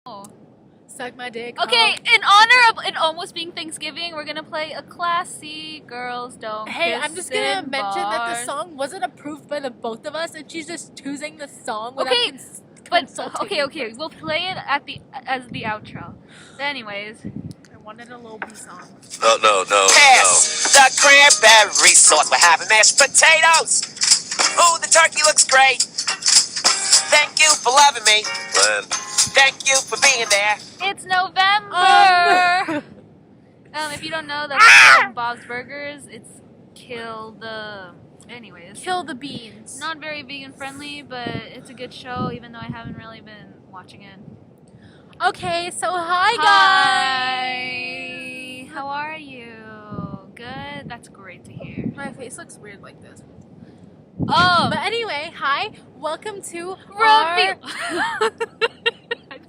Oh. Suck my dick. Okay, in honor of it almost being Thanksgiving, we're gonna play a classy Girls Don't Hey, Kiss I'm just gonna in mention that the Bars. song wasn't approved by the both of us, and she's just choosing the song without Okay, consulting. okay, we'll play it at as the outro. But anyways, I wanted a Lil B song. No. Pass the cranberry sauce. We're having mashed potatoes. Oh, the turkey looks great. Thank you for loving me. Glenn. Thank you for being there. it's November. If you don't know, that's from Bob's Burgers. It's kill the. Anyways, Kill the beans. not very vegan friendly, but it's a good show. Even though I haven't really been watching it. Okay, so hi guys. How are you? Good. That's great to hear. My face looks weird like this. Oh, But anyway, hi. Welcome to reveal.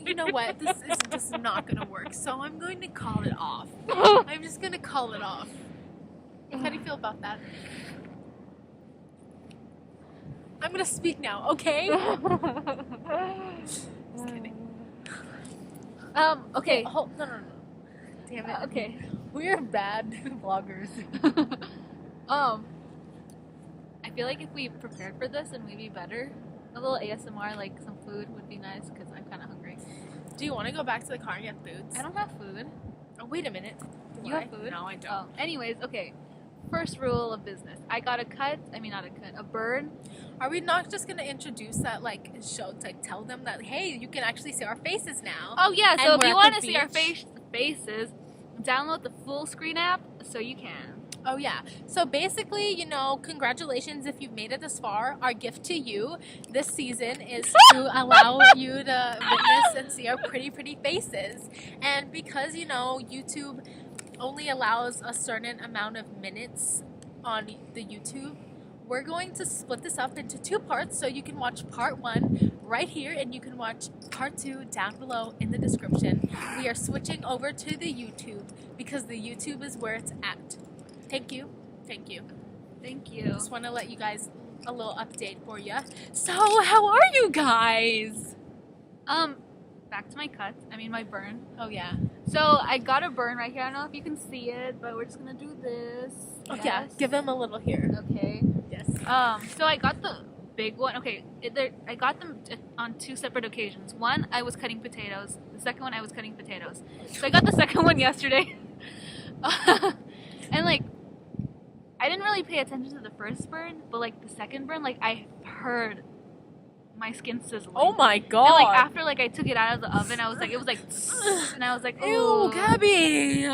You know what? This is just not gonna work. So I'm going to call it off. I'm just gonna call it off. How do you feel about that? I'm gonna speak now, okay? Just kidding. Okay. No. Damn it. Okay. We're bad vloggers. I feel like if we prepared for this, then we'd be better. A little ASMR, like some food, would be nice because I'm kind of hungry. Do you want to go back to the car and get foods? I don't have food. Oh, wait a minute. Do You I? have food? No, I don't. Oh, anyways, okay. First rule of business. I got a cut. I mean, not a cut. A burn. Are we not just gonna introduce that show to tell them that hey, you can actually see our faces now? Oh yeah. So And if we're you at want the to see our beach. faces, download the Fullscreen app so you can. Oh yeah. So basically, congratulations if you've made it this far. Our gift to you this season is to allow you to witness and see our pretty faces. And because YouTube only allows a certain amount of minutes on the YouTube, we're going to split this up into 2 parts so you can watch part 1 right here and you can watch part 2 down below in the description. We are switching over to the YouTube because the YouTube is where it's at. Thank you. Thank you. Just want to let you guys a little update for you. So, how are you guys? Back to my cut. I mean, my burn. Oh yeah. So I got a burn right here. I don't know if you can see it, but we're just gonna do this. Oh yeah. Give them a little here. Okay. Yes. So I got the big one. Okay, I got them on 2 separate occasions. One, I was cutting potatoes. The second one, I was cutting potatoes. So I got the second one yesterday. And I didn't really pay attention to the first burn, but the second burn, I heard my skin sizzling. Oh my god. And after I took it out of the oven, I was it was and I was like, Ew, ooh. Gabby.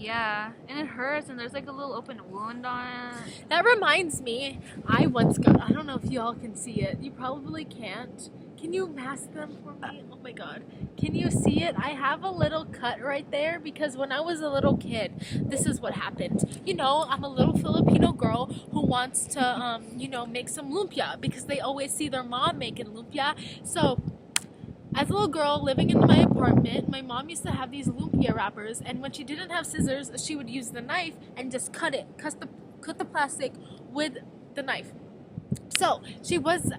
Yeah, and it hurts, and there's a little open wound on it. That reminds me, I once got, I don't know if y'all can see it. You probably can't. Can you mask them for me? Oh my god. Can you see it? I have a little cut right there because when I was a little kid, this is what happened. I'm a little Filipino girl who wants to, make some lumpia because they always see their mom making lumpia. So, as a little girl living in my apartment, my mom used to have these lumpia wrappers, and when she didn't have scissors, she would use the knife and just cut the plastic with the knife. So, she was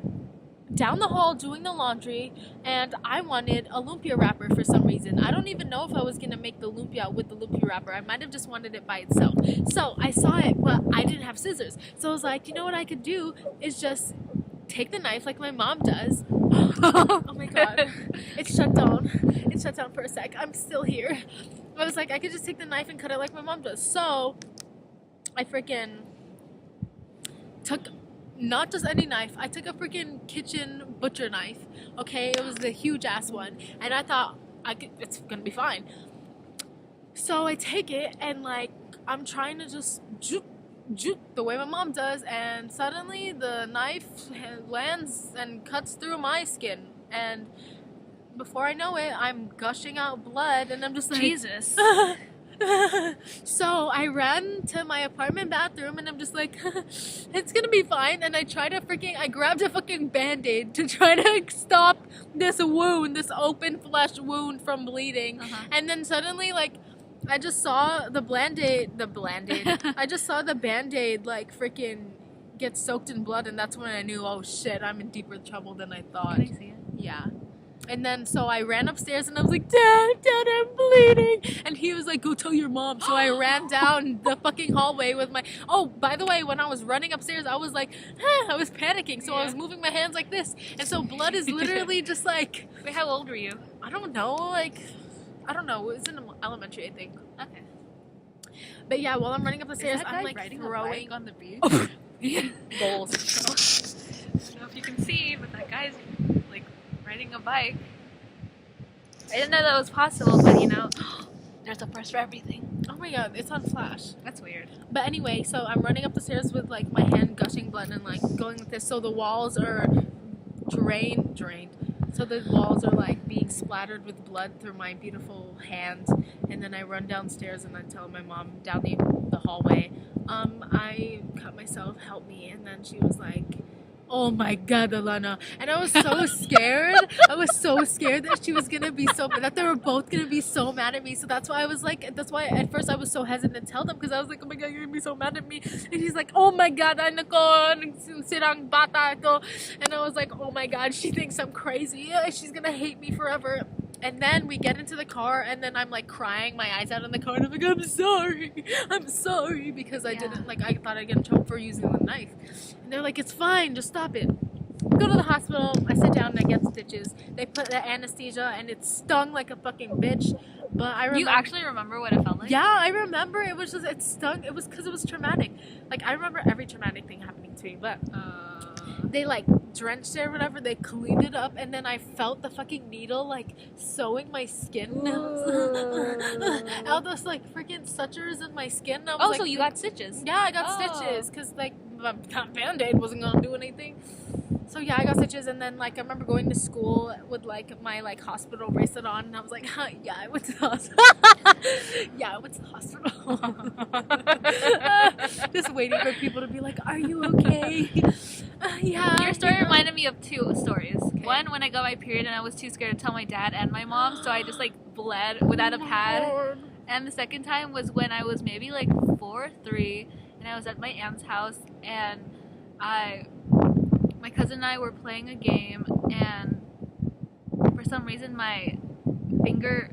down the hall doing the laundry, and I wanted a lumpia wrapper for some reason. I don't even know if I was gonna make the lumpia with the lumpia wrapper. I might have just wanted it by itself. So I saw it, but I didn't have scissors. So I was like, you know what I could do is just take the knife like my mom does. Oh my god. It shut down. It shut down for a sec. I'm still here. I was like, I could just take the knife and cut it like my mom does. So I freaking took not just any knife. I took a freaking kitchen butcher knife. Okay, it was the huge ass one, and I thought it's gonna be fine. So I take it and I'm trying to just juke the way my mom does, and suddenly the knife lands and cuts through my skin, and before I know it, I'm gushing out blood, and I'm just like, Jesus. So I ran to my apartment bathroom and I'm just like, it's gonna be fine. And I grabbed a fucking Band-Aid to try to stop this wound, this open flesh wound from bleeding. And then suddenly I just saw the Band-Aid, I just saw the Band-Aid freaking get soaked in blood, and that's when I knew, oh shit, I'm in deeper trouble than I thought. Can I see it? Yeah. And then so I ran upstairs and I was like, Dad, I'm bleeding. And he was like, go tell your mom. So I ran down the fucking hallway with my. Oh, by the way, when I was running upstairs, I was like, I was panicking. So I was moving my hands like this. And so blood is literally just like. Wait, how old were you? I don't know. Like, I don't know. It was in elementary, I think. Okay. But yeah, while I'm running up the stairs, Is that I'm guy like riding throwing a bike on the beach. balls. I don't know if you can see, but that guy's like riding a bike. I didn't know that was possible, but you know, there's a first for everything. Oh my god, it's on flash. That's weird. But anyway, so I'm running up the stairs with like my hand gushing blood and like going like this. So the walls are drained. So the walls are like being splattered with blood through my beautiful hand. And then I run downstairs and I tell my mom down the hallway, I cut myself, help me. And then she was like, oh my god, Alana. And I was so scared. I was so scared that she was gonna be that they were both gonna be so mad at me. So that's why at first I was so hesitant to tell them, because I was like, oh my god, you're gonna be so mad at me. And he's like, oh my god, ano ko, sirang bata ito. And I was like, oh my god, she thinks I'm crazy. She's gonna hate me forever. And then we get into the car, and then I'm like crying my eyes out in the car, and I'm like, I'm sorry, because I didn't, like, I thought I'd get in trouble for using the knife. And they're like, it's fine, just stop it. Go to the hospital, I sit down and I get stitches. They put the anesthesia, and it stung like a fucking bitch. But I remember. You actually remember what it felt like? Yeah, I remember. It was just, it stung. It was because it was traumatic. Like, I remember every traumatic thing happening to me, but they like drenched it or whatever, they cleaned it up, and then I felt the fucking needle like sewing my skin. All those like freaking sutures in my skin. I was, Oh, like, so you got stitches? Yeah, I got stitches because like Band-Aid wasn't gonna do anything. So yeah, I got stitches, and then like I remember going to school with like my like hospital bracelet on, and I was like, yeah, I went to the hospital. Yeah, I went to the hospital. Just waiting for people to be like, are you okay? Yeah. Your story reminded me of two stories. Okay. One, when I got my period and I was too scared to tell my dad and my mom, so I just like bled without a pad. And the second time was when I was maybe like 4 or 3, and I was at my aunt's house, and my cousin and I were playing a game, and for some reason my fingers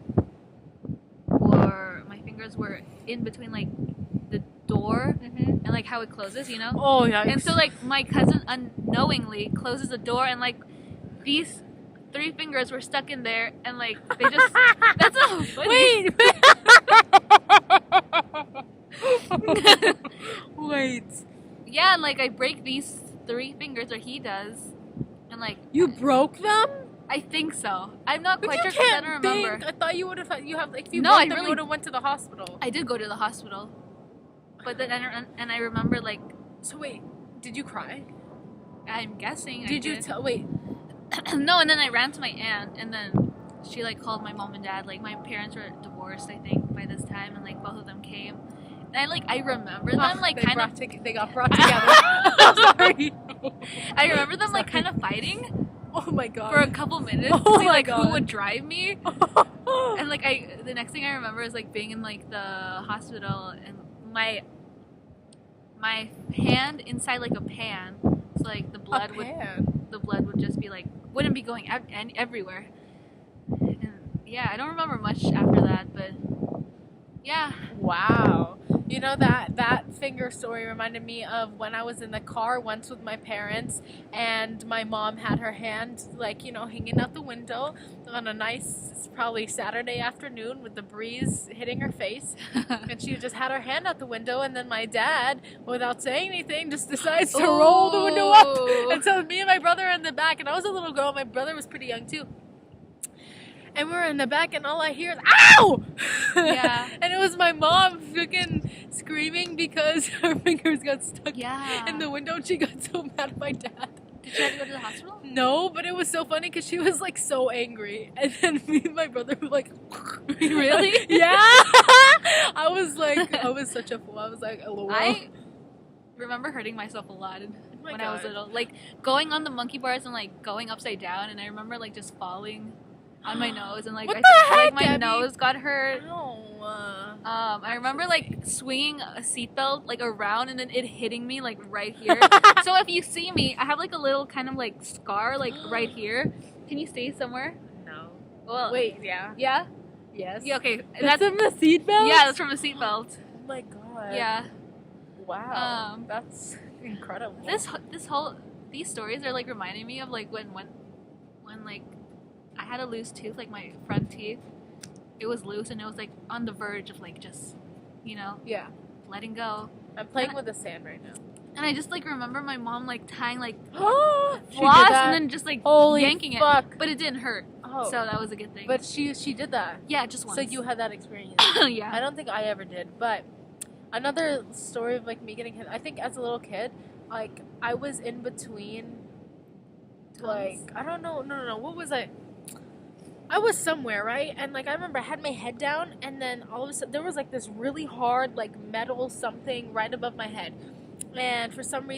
were in between like the door and like how it closes, you know? Oh yeah. And so like my cousin unknowingly closes the door, and like these 3 fingers were stuck in there, and like they just that's so funny. Wait. Yeah, and like I break these 3 fingers, or he does, and like You broke them? I think so. I'm not But quite you sure because I can't don't remember. think. I thought you would have. You have like if you No, broke I them, really- you would have went to the hospital. I did go to the hospital, but then I remember like So wait, did you cry? I'm guessing. I Did you tell? Wait. No, and then I ran to my aunt, and then she like called my mom and dad. Like my parents were divorced, I think, by this time, and like both of them came. And I remember them like kind of. They got brought together. I'm sorry. I remember them like kind of fighting Oh my god. for a couple minutes Oh to see my like God. who would drive me. And like the next thing I remember is like being in like the hospital, and my hand inside like a pan, so like the blood would just be like wouldn't be going everywhere. And yeah, I don't remember much after that, but yeah. Wow. You know, that finger story reminded me of when I was in the car once with my parents, and my mom had her hand, like, you know, hanging out the window on a nice, probably Saturday afternoon with the breeze hitting her face. And she just had her hand out the window, and then my dad, without saying anything, just decides to roll the window up. And so me and my brother are in the back, and I was a little girl. My brother was pretty young, too. And we're in the back, and all I hear is, ow! Yeah. And it was my mom freaking screaming because her fingers got stuck Yeah. in the window, and she got so mad at my dad. Did you have to go to the hospital? No, but it was so funny because she was like so angry. And then me and my brother were like, Really? Yeah! I was such a fool. I was like, LOL. I remember hurting myself a lot when I was little. Like going on the monkey bars and like going upside down, and I remember like just falling on my nose, and like What I the heck, like my Debbie? nose got hurt. No. I remember like swinging a seatbelt like around, and then it hitting me like right here. So if you see me, I have like a little kind of like scar like right here. Can you see somewhere? No. Well, Wait, yeah. Yeah. Yes. Yeah. Okay. That's from the seatbelt? Yeah, that's from a seatbelt. Oh my god. Yeah. Wow. That's incredible. These stories are like reminding me of like when like I had a loose tooth, like my front teeth. It was loose and it was like on the verge of like just, Yeah. letting go. I'm playing with the sand right now. And I just like remember my mom like tying like She floss did that? and then just like Holy yanking fuck. it, but it didn't hurt. Oh. So that was a good thing. But she did that. Yeah, just once. So you had that experience. Yeah. I don't think I ever did. But another story of like me getting hit. I think as a little kid, like I was in between. Like I don't know. No. What was I? I was somewhere, right? And like I remember I had my head down, and then all of a sudden there was like this really hard like metal something right above my head, and for some reason.